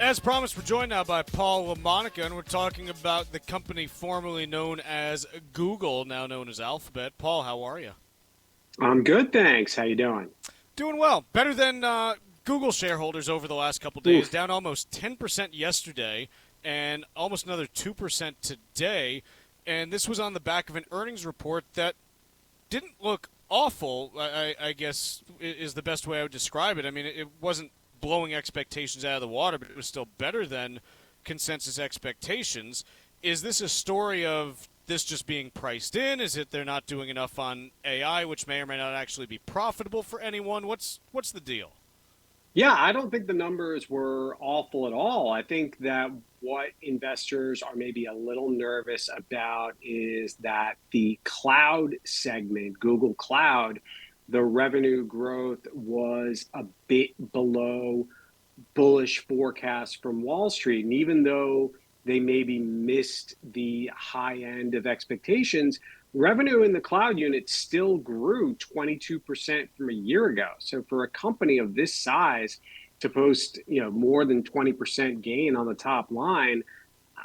As promised, we're joined now by Paul LaMonica, and we're talking about the company formerly known as Google, now known as Alphabet. Paul, how are you? I'm good, thanks. How you doing? Doing well. Better than Google shareholders over the last couple days, Oof. down almost 10% yesterday and almost another 2% today. And this was on the back of an earnings report that didn't look awful, I guess is the best way I would describe it. I mean, it wasn't blowing expectations out of the water, but it was still better than consensus expectations. Is this a story of this just being priced in? Is it they're not doing enough on AI, which may or may not actually be profitable for anyone? What's the deal? Yeah, I don't think the numbers were awful at all. I think that what investors are maybe a little nervous about is that the cloud segment, Google Cloud, the revenue growth was a bit below bullish forecasts from Wall Street. And even though they maybe missed the high end of expectations, revenue in the cloud unit still grew 22% from a year ago. So for a company of this size to post, more than 20% gain on the top line,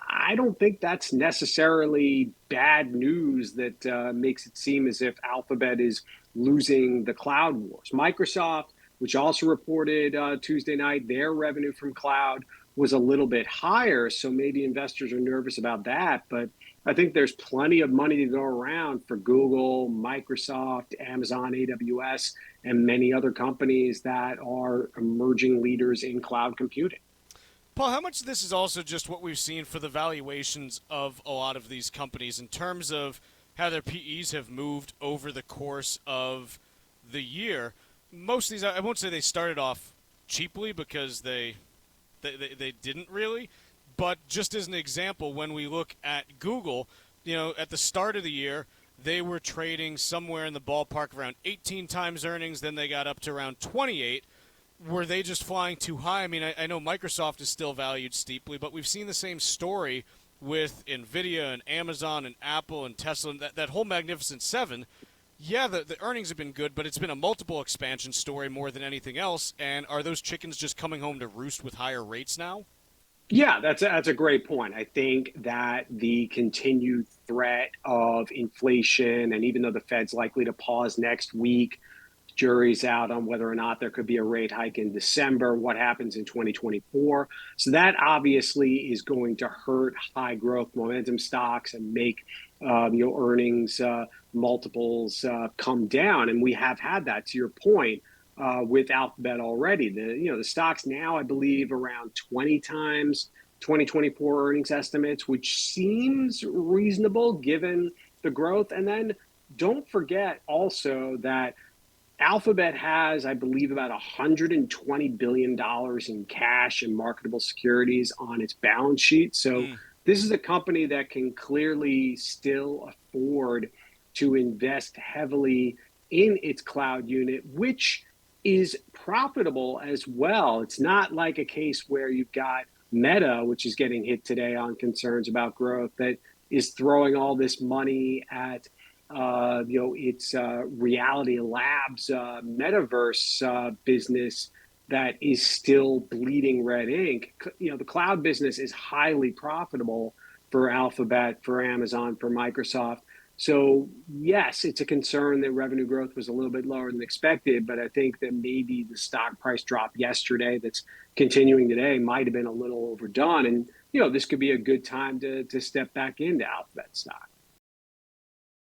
I don't think that's necessarily bad news that makes it seem as if Alphabet is losing the cloud wars. Microsoft, which also reported Tuesday night, their revenue from cloud was a little bit higher. So maybe investors are nervous about that. But I think there's plenty of money to go around for Google, Microsoft, Amazon, AWS, and many other companies that are emerging leaders in cloud computing. Paul, how much of this is also just what we've seen for the valuations of a lot of these companies in terms of how their PEs have moved over the course of the year? Most of these, I won't say they started off cheaply because they didn't really, but just as an example, when we look at Google, at the start of the year, they were trading somewhere in the ballpark of around 18 times earnings, then they got up to around 28. Were they just flying too high? I mean, I know Microsoft is still valued steeply, but we've seen the same story with NVIDIA and Amazon and Apple and Tesla and that whole Magnificent Seven. Yeah, the earnings have been good, but it's been a multiple expansion story more than anything else. And are those chickens just coming home to roost with higher rates now? Yeah, that's a great point. I think that the continued threat of inflation, and even though the Fed's likely to pause next week, jury's out on whether or not there could be a rate hike in December, what happens in 2024. So that obviously is going to hurt high growth momentum stocks and make earnings multiples come down. And we have had that, to your point, with Alphabet already. The stock's now, I believe, around 20 times 2024 earnings estimates, which seems reasonable given the growth. And then don't forget also that Alphabet has, I believe, about $120 billion in cash and marketable securities on its balance sheet. So Mm. this is a company that can clearly still afford to invest heavily in its cloud unit, which is profitable as well. It's not like a case where you've got Meta, which is getting hit today on concerns about growth, that is throwing all this money at its Reality Labs metaverse business that is still bleeding red ink. The cloud business is highly profitable for Alphabet, for Amazon, for Microsoft. So yes, it's a concern that revenue growth was a little bit lower than expected, but I think that maybe the stock price drop yesterday that's continuing today might have been a little overdone. And this could be a good time to step back into Alphabet stock.